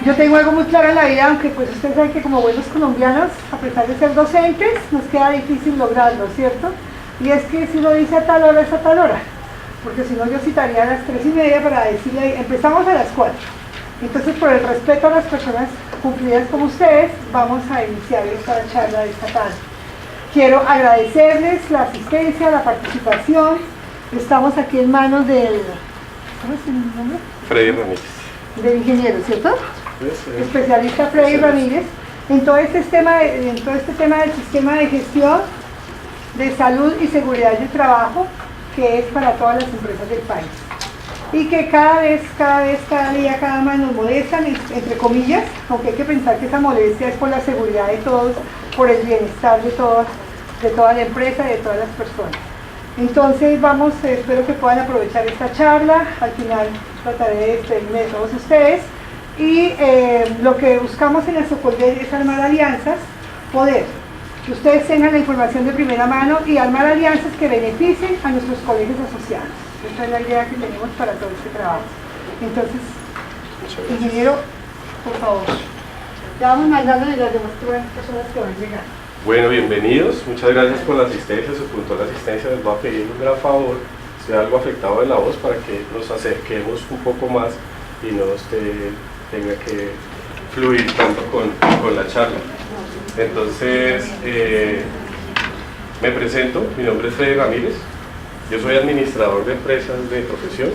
Yo tengo algo muy claro en la vida, aunque pues ustedes saben que como buenos colombianos, a pesar de ser docentes, nos queda difícil lograrlo, ¿cierto? Y es que si uno dice a tal hora es a tal hora, porque si no yo citaría a las 3:30 para decirle, empezamos a las 4. Entonces, por el respeto a las personas cumplidas como ustedes, vamos a iniciar esta charla de esta tarde. Quiero agradecerles la asistencia, la participación. Estamos aquí en manos del... ¿cómo es el nombre? Freddy Ramírez. Del ingeniero, ¿cierto? Sí. Especialista Freddy Ramírez, en todo este tema del sistema de gestión de salud y seguridad del trabajo, que es para todas las empresas del país. Y que cada día, cada más nos molestan, entre comillas, aunque hay que pensar que esa molestia es por la seguridad de todos, por el bienestar de toda la empresa y de todas las personas. Entonces espero que puedan aprovechar esta charla. Al final trataré de despedirme de todos ustedes. Y lo que buscamos en la Socolder es armar alianzas, que ustedes tengan la información de primera mano y armar alianzas que beneficien a nuestros colegios asociados. Esta es la idea que tenemos para todo este trabajo. Entonces, ingeniero, por favor, ya vamos mandando de las demás personas que van llegando. Bueno, bienvenidos, muchas gracias por la asistencia, su puntual asistencia. Les voy a pedir un gran favor, estoy algo afectado de la voz, para que nos acerquemos un poco más y no tenga que fluir tanto con la charla. Entonces, me presento, mi nombre es Freddy Ramírez, yo soy administrador de empresas de profesión,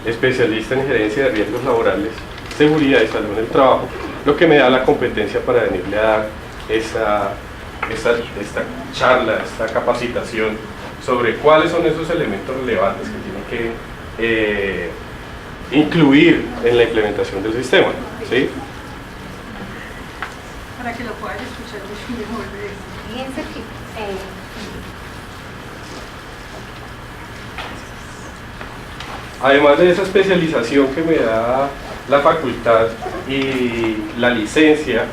especialista en gerencia de riesgos laborales, seguridad y salud en el trabajo, lo que me da la competencia para venirle a dar esta charla, esta capacitación sobre cuáles son esos elementos relevantes que tienen que incluir en la implementación del sistema, ¿sí? Para que lo puedan escuchar mucho mejor. Bien cerquita. Además de esa especialización que me da la facultad y la licencia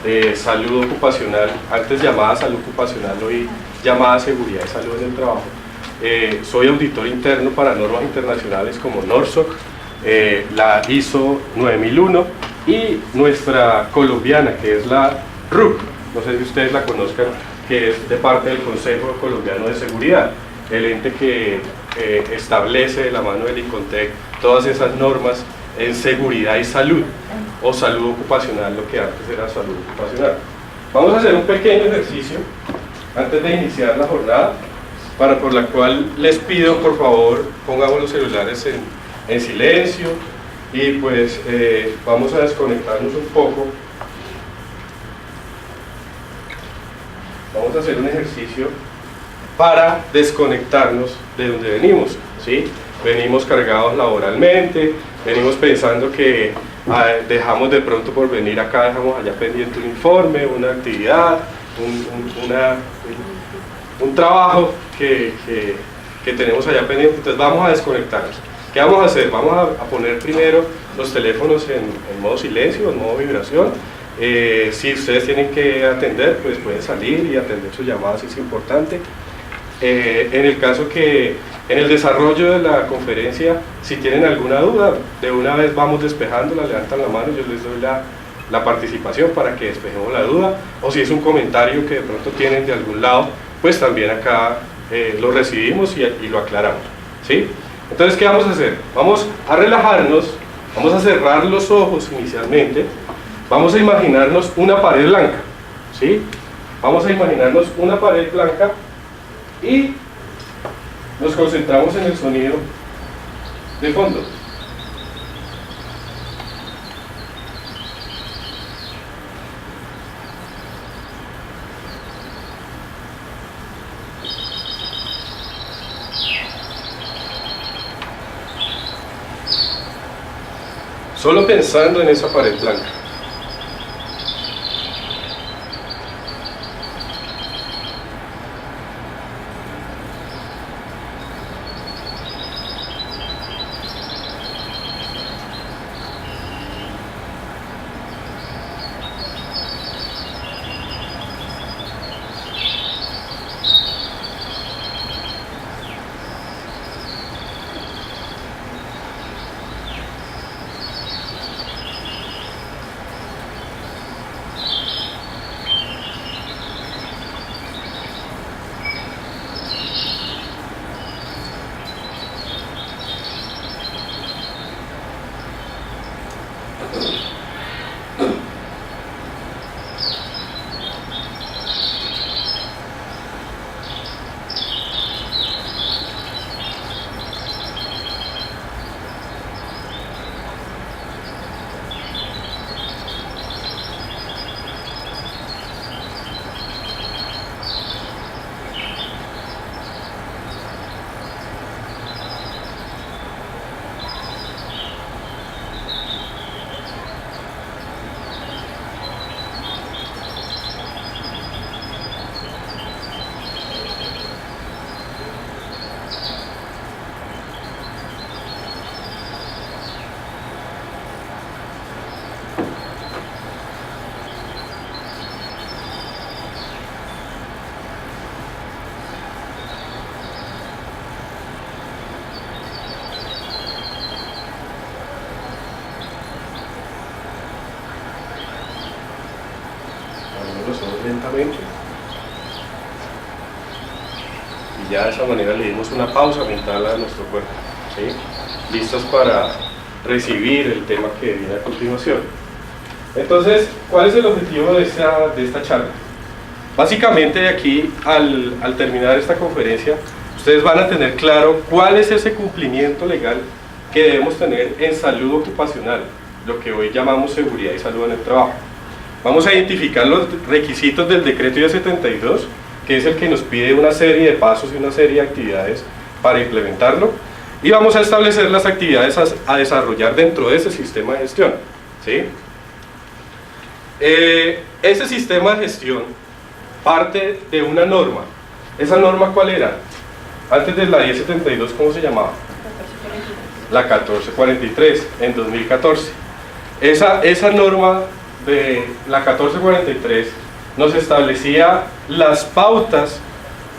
de salud ocupacional, antes llamada salud ocupacional, hoy llamada seguridad y salud en el trabajo, soy auditor interno para normas internacionales como NORSOC, la ISO 9001 y nuestra colombiana, que es la RUC, no sé si ustedes la conozcan, que es de parte del Consejo Colombiano de Seguridad, el ente que establece de la mano del ICONTEC todas esas normas en seguridad y salud, o salud ocupacional, lo que antes era salud ocupacional. Vamos a hacer un pequeño ejercicio antes de iniciar la jornada, por la cual les pido, por favor, pongamos los celulares en silencio y pues vamos a desconectarnos un poco. Vamos a hacer un ejercicio para desconectarnos de donde venimos, ¿sí? Venimos cargados laboralmente, venimos pensando que dejamos de pronto por venir acá, dejamos allá pendiente un informe, una actividad, un trabajo que tenemos allá pendiente. Entonces vamos a desconectarnos. ¿Qué vamos a hacer? Vamos a poner primero los teléfonos en modo silencio, en modo vibración. Si ustedes tienen que atender, pues pueden salir y atender sus llamadas si es importante. En el caso que en el desarrollo de la conferencia, si tienen alguna duda, de una vez vamos despejándola, levantan la mano, yo les doy la participación para que despejemos la duda, o si es un comentario que de pronto tienen de algún lado, pues también acá lo recibimos y lo aclaramos, ¿sí? Entonces, ¿qué vamos a hacer? Vamos a relajarnos, vamos a cerrar los ojos inicialmente, vamos a imaginarnos una pared blanca, ¿sí? Vamos a imaginarnos una pared blanca y nos concentramos en el sonido de fondo. Solo pensando en esa pared blanca. lentamente. Y ya de esa manera le dimos una pausa mental a nuestro cuerpo, ¿sí? Listos para recibir el tema que viene a continuación. Entonces, ¿cuál es el objetivo de esta charla? Básicamente de aquí, al terminar esta conferencia, ustedes van a tener claro cuál es ese cumplimiento legal que debemos tener en salud ocupacional, lo que hoy llamamos seguridad y salud en el trabajo. Vamos a identificar los requisitos del decreto I-72, que es el que nos pide una serie de pasos y una serie de actividades para implementarlo, y vamos a establecer las actividades a desarrollar dentro de ese sistema de gestión, ¿sí? Ese sistema de gestión parte de una norma. ¿Esa norma cuál era? Antes de la I-72, ¿cómo se llamaba? La 1443, en 2014. Esa norma de la 1443 nos establecía las pautas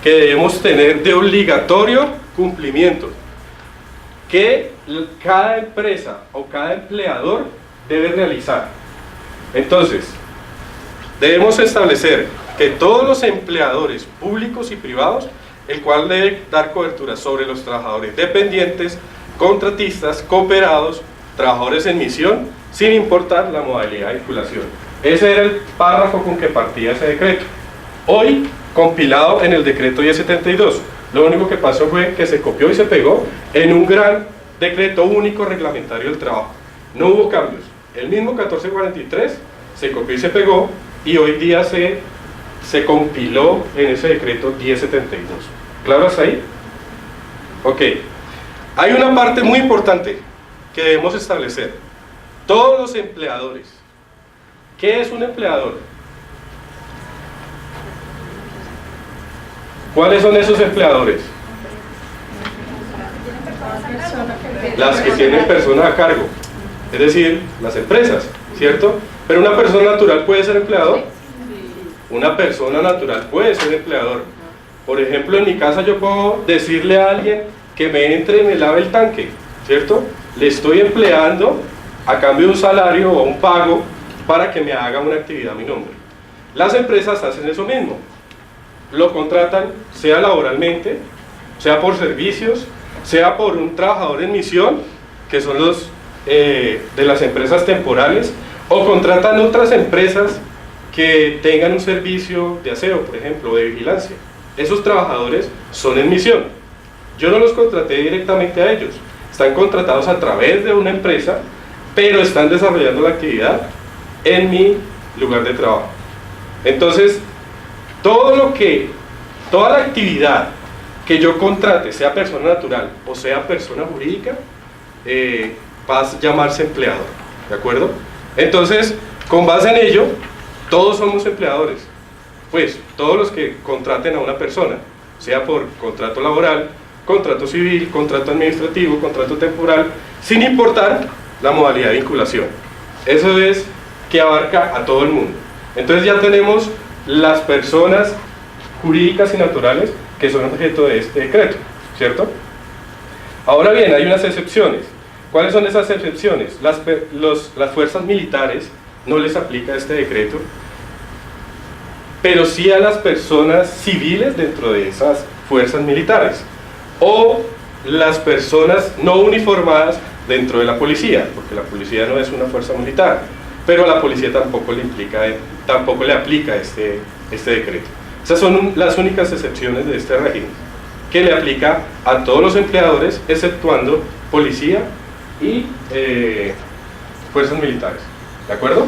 que debemos tener de obligatorio cumplimiento, que cada empresa o cada empleador debe realizar. Entonces, debemos establecer que todos los empleadores públicos y privados, el cual debe dar cobertura sobre los trabajadores dependientes, contratistas, cooperados, trabajadores en misión, sin importar la modalidad de vinculación. Ese era el párrafo con que partía ese decreto. Hoy, compilado en el decreto I-72, lo único que pasó fue que se copió y se pegó en un gran decreto único reglamentario del trabajo. No hubo cambios. El mismo 1443 se copió y se pegó, y hoy día se compiló en ese decreto I-72. ¿Claro hasta ahí? Ok. Hay una parte muy importante que debemos establecer. Todos los empleadores. ¿Qué es un empleador? ¿Cuáles son esos empleadores? Las que tienen personas a cargo, es decir, las empresas, ¿cierto? Pero una persona natural puede ser empleador. Una persona natural puede ser empleador. Por ejemplo, en mi casa yo puedo decirle a alguien que me entre y me lave el tanque, ¿cierto? Le estoy empleando a cambio de un salario o un pago para que me haga una actividad a mi nombre. Las empresas hacen eso mismo. Lo contratan, sea laboralmente, sea por servicios, sea por un trabajador en misión, que son los de las empresas temporales, o contratan otras empresas que tengan un servicio de aseo, por ejemplo, o de vigilancia. Esos trabajadores son en misión. Yo no los contraté directamente a ellos, están contratados a través de una empresa, pero están desarrollando la actividad en mi lugar de trabajo. Entonces, toda la actividad que yo contrate, sea persona natural o sea persona jurídica, va a llamarse empleador, ¿de acuerdo? Entonces, con base en ello, todos somos empleadores, pues todos los que contraten a una persona, sea por contrato laboral, contrato civil, contrato administrativo, contrato temporal, sin importar la modalidad de vinculación. Eso es que abarca a todo el mundo. Entonces ya tenemos las personas jurídicas y naturales que son objeto de este decreto, ¿cierto? Ahora bien, hay unas excepciones. ¿Cuáles son esas excepciones? Las fuerzas militares no les aplica este decreto, pero sí a las personas civiles dentro de esas fuerzas militares, o las personas no uniformadas dentro de la policía, porque la policía no es una fuerza militar, pero a la policía tampoco le aplica este decreto. Esas son las únicas excepciones de este régimen, que le aplica a todos los empleadores, exceptuando policía y fuerzas militares. ¿De acuerdo?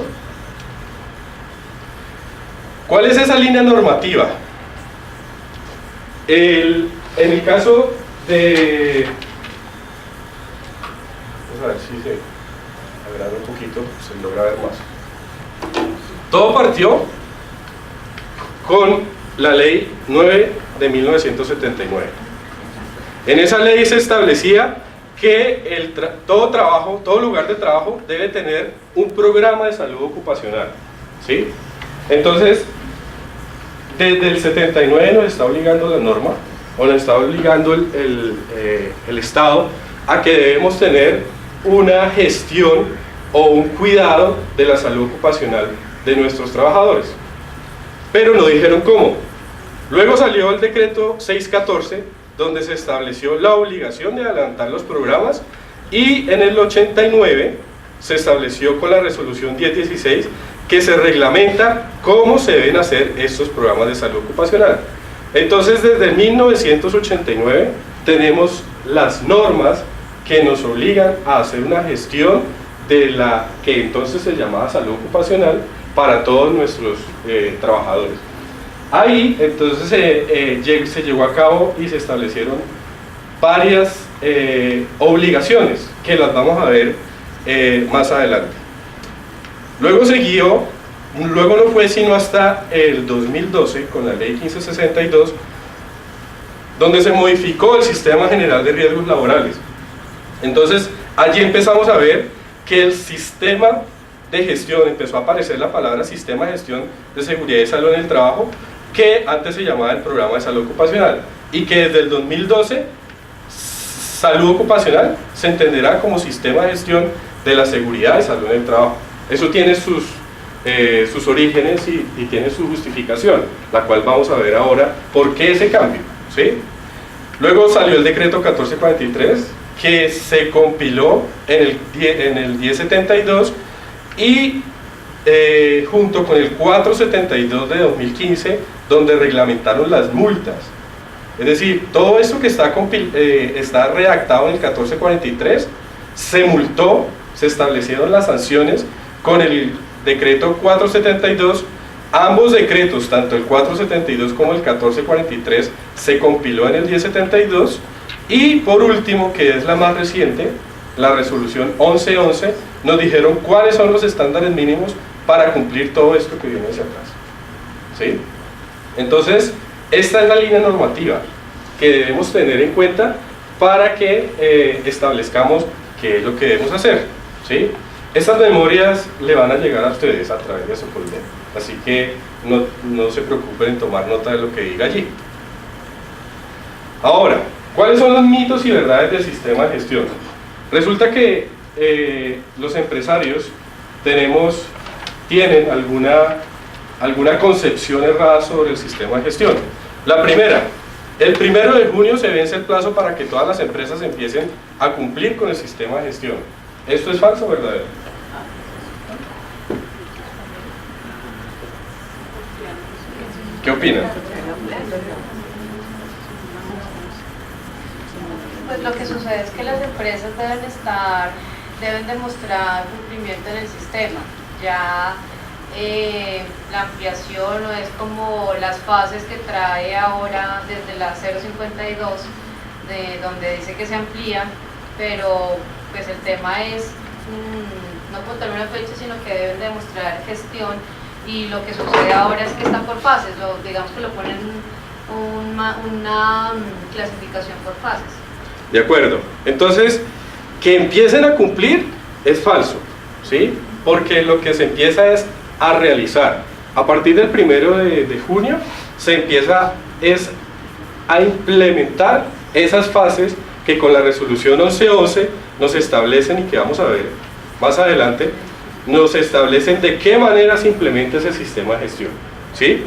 ¿Cuál es esa línea normativa? En el caso de... Vamos a ver si se agranda un poquito, se logra ver más. Todo partió con la ley 9 de 1979. En esa ley se establecía que todo lugar de trabajo debe tener un programa de salud ocupacional, ¿sí? Entonces, desde el 79 nos está obligando la norma, o nos está obligando el Estado a que debemos tener una gestión o un cuidado de la salud ocupacional de nuestros trabajadores. pero no dijeron cómo. Luego salió el decreto 614, donde se estableció la obligación de adelantar los programas, y en el 89 se estableció con la resolución 1016 que se reglamenta cómo se deben hacer estos programas de salud ocupacional. Entonces, desde 1989 tenemos las normas que nos obligan a hacer una gestión de la que entonces se llamaba salud ocupacional para todos nuestros trabajadores. Ahí entonces se llevó a cabo y se establecieron varias obligaciones que las vamos a ver más adelante. Luego no fue sino hasta el 2012 con la ley 1562 donde se modificó el Sistema General de Riesgos Laborales. Entonces allí empezamos a ver que el sistema de gestión, empezó a aparecer la palabra Sistema de Gestión de Seguridad y Salud en el Trabajo, que antes se llamaba el Programa de Salud Ocupacional, y que desde el 2012 Salud Ocupacional se entenderá como Sistema de Gestión de la Seguridad y Salud en el Trabajo. Eso tiene sus orígenes y tiene su justificación, la cual vamos a ver ahora por qué ese cambio, ¿sí? Luego salió el decreto 1443, que se compiló en el 1072 y junto con el 472 de 2015, donde reglamentaron las multas. Es decir, todo esto que está redactado en el 1443 se multó, se establecieron las sanciones con el decreto 472. Ambos decretos, tanto el 472 como el 1443, se compiló en el 1072. Y por último, que es la más reciente, la resolución 1111, nos dijeron cuáles son los estándares mínimos para cumplir todo esto que viene hacia atrás, ¿sí? Entonces, esta es la línea normativa que debemos tener en cuenta para que establezcamos qué es lo que debemos hacer, ¿sí? Estas memorias le van a llegar a ustedes a través de Socolnet, así que no se preocupen en tomar nota de lo que diga allí. Ahora, ¿cuáles son los mitos y verdades del sistema de gestión? Resulta que los empresarios tienen alguna concepción errada sobre el sistema de gestión. La primera, el 1 de junio se vence el plazo para que todas las empresas empiecen a cumplir con el sistema de gestión. ¿Esto es falso o verdadero? ¿Qué opinan? Pues lo que sucede es que las empresas deben demostrar cumplimiento en el sistema. Ya la ampliación no es como las fases que trae ahora desde la 052, donde dice que se amplía, pero pues el tema es no contar una fecha, sino que deben demostrar gestión, y lo que sucede ahora es que están por fases, digamos que lo ponen una clasificación por fases. De acuerdo, entonces que empiecen a cumplir es falso, ¿sí? Porque lo que se empieza es a realizar. A partir del 1 de junio se empieza a implementar esas fases que con la resolución 1111 nos establecen, y que vamos a ver más adelante, nos establecen de qué manera se implementa ese sistema de gestión, ¿sí?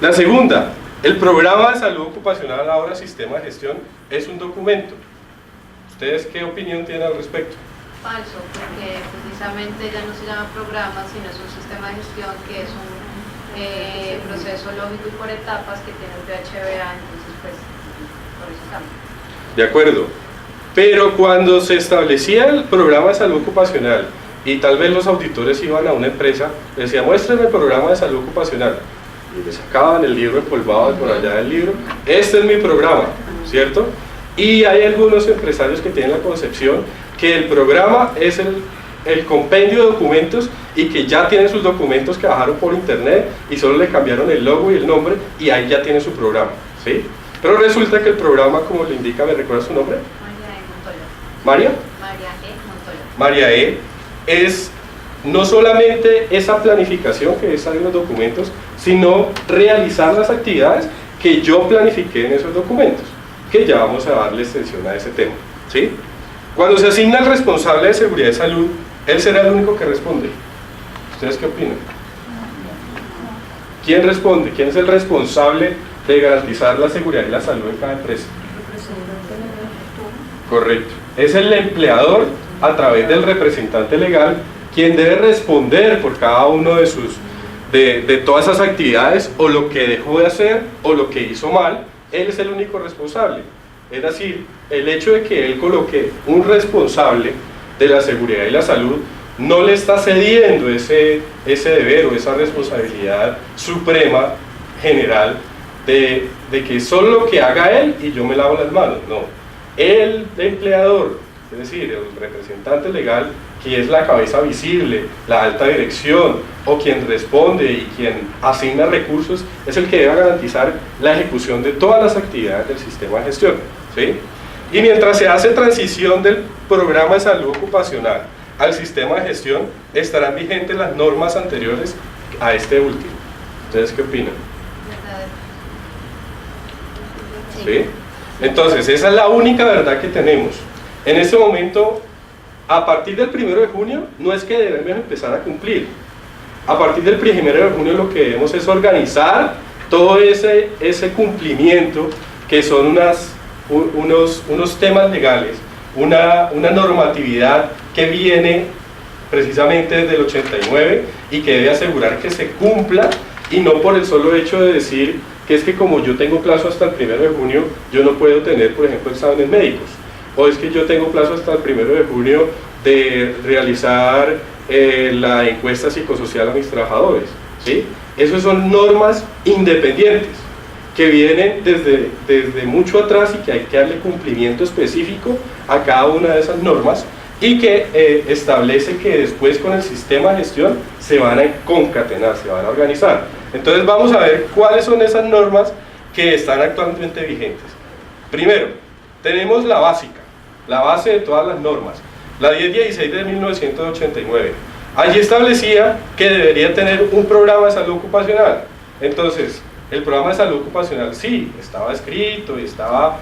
La segunda, el programa de salud ocupacional, ahora sistema de gestión, es un documento. ¿Ustedes qué opinión tienen al respecto? Falso, porque precisamente ya no se llama programa, sino es un sistema de gestión que es un proceso lógico y por etapas que tiene el PHBA, entonces pues por eso cambia. De acuerdo, pero cuando se establecía el programa de salud ocupacional y tal vez los auditores iban a una empresa, les decían, muéstrenme el programa de salud ocupacional, y les sacaban el libro empolvado de por allá del libro, este es mi programa, ¿cierto? Y hay algunos empresarios que tienen la concepción que el programa es el compendio de documentos, y que ya tienen sus documentos que bajaron por internet y solo le cambiaron el logo y el nombre y ahí ya tiene su programa, ¿sí? Pero resulta que el programa, como le indica, ¿me recuerda su nombre? María E. Montoya. ¿María? María E. Montoya. María E. es no solamente esa planificación que está en los documentos, sino realizar las actividades que yo planifiqué en esos documentos, que ya vamos a darle extensión a ese tema, ¿sí? Cuando se asigna el responsable de seguridad y salud, él será el único que responde. ¿Ustedes qué opinan? ¿quién responde? ¿Quién es el responsable de garantizar la seguridad y la salud en cada empresa? Correcto. Es el empleador, a través del representante legal, quien debe responder por cada uno de sus de todas esas actividades, o lo que dejó de hacer o lo que hizo mal. Él es el único responsable. Es decir, el hecho de que él coloque un responsable de la seguridad y la salud no le está cediendo ese deber o esa responsabilidad suprema, general, de que solo lo que haga él y yo me lavo las manos. No, el empleador, es decir, el representante legal, que es la cabeza visible, la alta dirección, o quien responde y quien asigna recursos, es el que debe garantizar la ejecución de todas las actividades del sistema de gestión, ¿sí? Y mientras se hace transición del programa de salud ocupacional al sistema de gestión, estarán vigentes las normas anteriores a este último. ¿Ustedes qué opinan? ¿Sí? Entonces, esa es la única verdad que tenemos. En este momento, a partir del 1 de junio, no es que debemos empezar a cumplir. A partir del 1 de junio lo que debemos es organizar todo ese cumplimiento, que son unos temas legales, una normatividad que viene precisamente desde el 89 y que debe asegurar que se cumpla, y no por el solo hecho de decir que es que como yo tengo plazo hasta el 1 de junio, yo no puedo tener, por ejemplo, exámenes médicos, o es que yo tengo plazo hasta el 1 de junio de realizar la encuesta psicosocial a mis trabajadores, ¿sí? Esas son normas independientes que vienen desde mucho atrás y que hay que darle cumplimiento específico a cada una de esas normas, y que establece que después con el sistema de gestión se van a concatenar, se van a organizar. Entonces vamos a ver cuáles son esas normas que están actualmente vigentes. Primero, tenemos la básica, la base de todas las normas, la 1016 de 1989. Allí establecía que debería tener un programa de salud ocupacional. Entonces, el programa de salud ocupacional sí, estaba escrito y estaba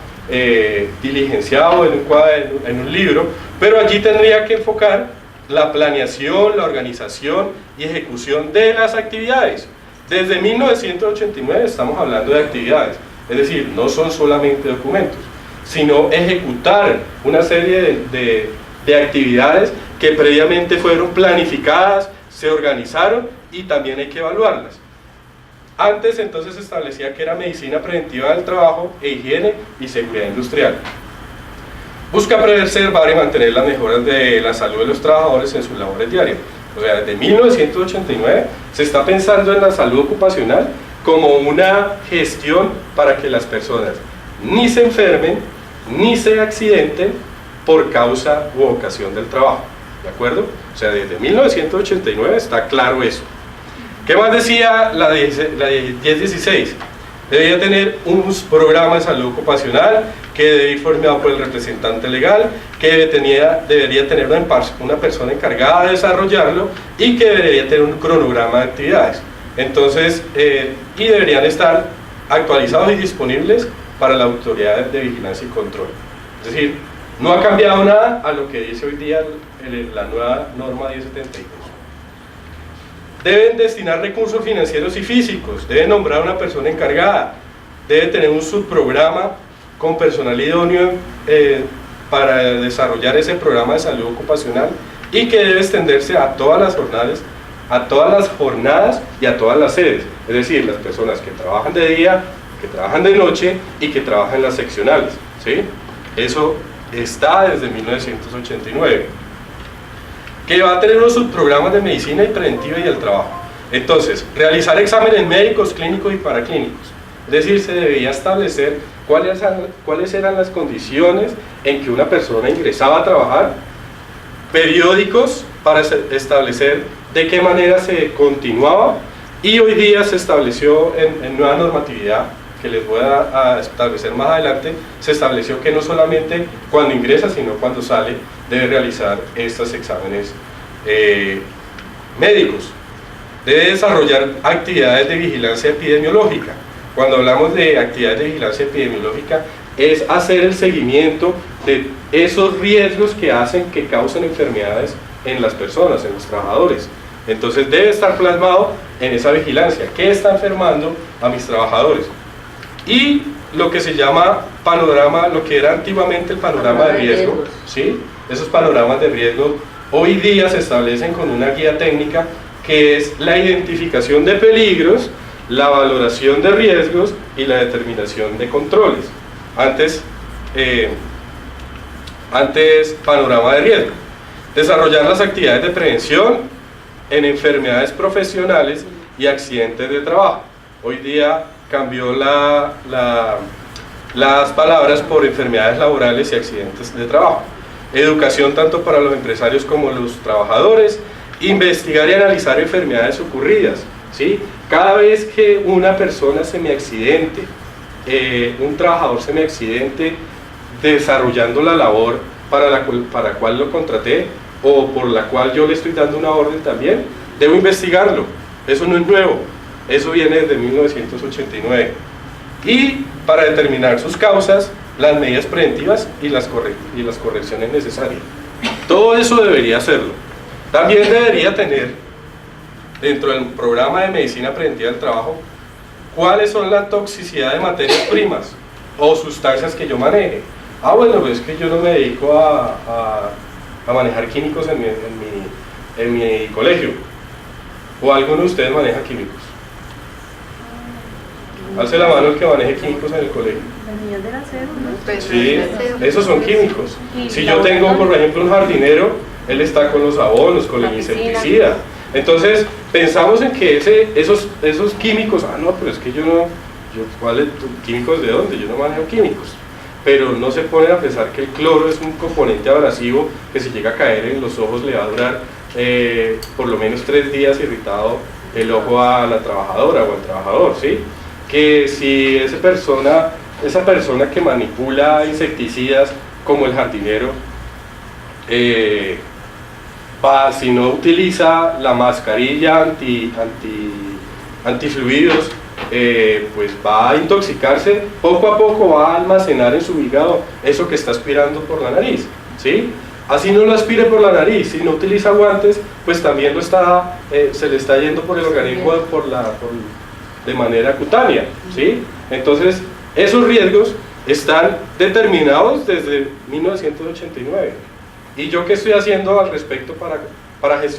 diligenciado en un cuaderno, en un libro, pero allí tendría que enfocar la planeación, la organización y ejecución de las actividades. Desde 1989 estamos hablando de actividades, es decir, no son solamente documentos, sino ejecutar una serie de actividades que previamente fueron planificadas, se organizaron y también hay que evaluarlas. Antes entonces se establecía que era medicina preventiva del trabajo e higiene y seguridad industrial. Busca preservar y mantener las mejoras de la salud de los trabajadores en sus labores diarias. O sea, desde 1989 se está pensando en la salud ocupacional como una gestión para que las personas ni se enfermen, ni se accidenten por causa u ocasión del trabajo. ¿De acuerdo? O sea, desde 1989 está claro eso. ¿Qué más decía la 1016? Debería tener un programa de salud ocupacional que debe ir formado por el representante legal, que debería tener una persona encargada de desarrollarlo y que debería tener un cronograma de actividades. Entonces, y deberían estar actualizados y disponibles para la autoridad de vigilancia y control. Es decir, no ha cambiado nada a lo que dice hoy día la nueva norma 1072. Deben destinar recursos financieros y físicos, deben nombrar una persona encargada, debe tener un subprograma con personal idóneo para desarrollar ese programa de salud ocupacional, y que debe extenderse a todas las jornadas y a todas las sedes, es decir, las personas que trabajan de día, que trabajan de noche y que trabajan en las seccionales, ¿sí? Eso está desde 1989. Que va a tener unos subprogramas de medicina y preventiva y del trabajo. Entonces, realizar exámenes médicos, clínicos y paraclínicos. Es decir, se debía establecer cuáles eran las condiciones en que una persona ingresaba a trabajar, periódicos para establecer de qué manera se continuaba, y hoy día se estableció en nueva normatividad, que les voy a establecer más adelante, se estableció que no solamente cuando ingresa, sino cuando sale, debe realizar estos exámenes médicos. Debe desarrollar actividades de vigilancia epidemiológica. Cuando hablamos de actividades de vigilancia epidemiológica, es hacer el seguimiento de esos riesgos que hacen que causen enfermedades en las personas, en los trabajadores. Entonces debe estar plasmado en esa vigilancia. ¿Qué está enfermando a mis trabajadores? Y lo que se llama panorama, lo que era antiguamente el panorama de riesgo, ¿sí? Esos panoramas de riesgo hoy día se establecen con una guía técnica que es la identificación de peligros, la valoración de riesgos y la determinación de controles. Antes panorama de riesgo. Desarrollar las actividades de prevención en enfermedades profesionales y accidentes de trabajo. Hoy día cambió las palabras por enfermedades laborales y accidentes de trabajo. Educación tanto para los empresarios como los trabajadores. Investigar y analizar enfermedades ocurridas, ¿sí? Cada vez que una persona se me accidente, un trabajador se me accidente desarrollando la labor para la cual lo contraté o por la cual yo le estoy dando una orden también, debo investigarlo. Eso no es nuevo, eso viene desde 1989. Y para determinar sus causas, las medidas preventivas y las correcciones necesarias. Todo eso debería hacerlo. También debería tener dentro del programa de medicina preventiva del trabajo cuáles son la toxicidad de materias primas o sustancias que yo maneje. Bueno, pues es que yo no me dedico a manejar químicos en mi colegio. ¿O alguno de ustedes maneja químicos? Alce la mano el que maneje químicos en el colegio. Sí, esos son químicos. Si yo tengo, por ejemplo, un jardinero, él está con los abonos, con el insecticida. Entonces, pensamos en que esos químicos, no, pero es que ¿químicos de dónde? Yo no manejo químicos. Pero no se ponen a pensar que el cloro es un componente abrasivo que si llega a caer en los ojos le va a durar por lo menos 3 días irritado el ojo a la trabajadora o al trabajador, ¿sí? Que si esa persona que manipula insecticidas como el jardinero, si no utiliza la mascarilla antifluidos, pues va a intoxicarse, poco a poco va a almacenar en su hígado eso que está aspirando por la nariz, ¿sí? Así no lo aspire por la nariz, si no utiliza guantes, pues también se le está yendo por el organismo de manera cutánea, ¿sí? Entonces, esos riesgos están determinados desde 1989. ¿Y yo qué estoy haciendo al respecto para gestionar?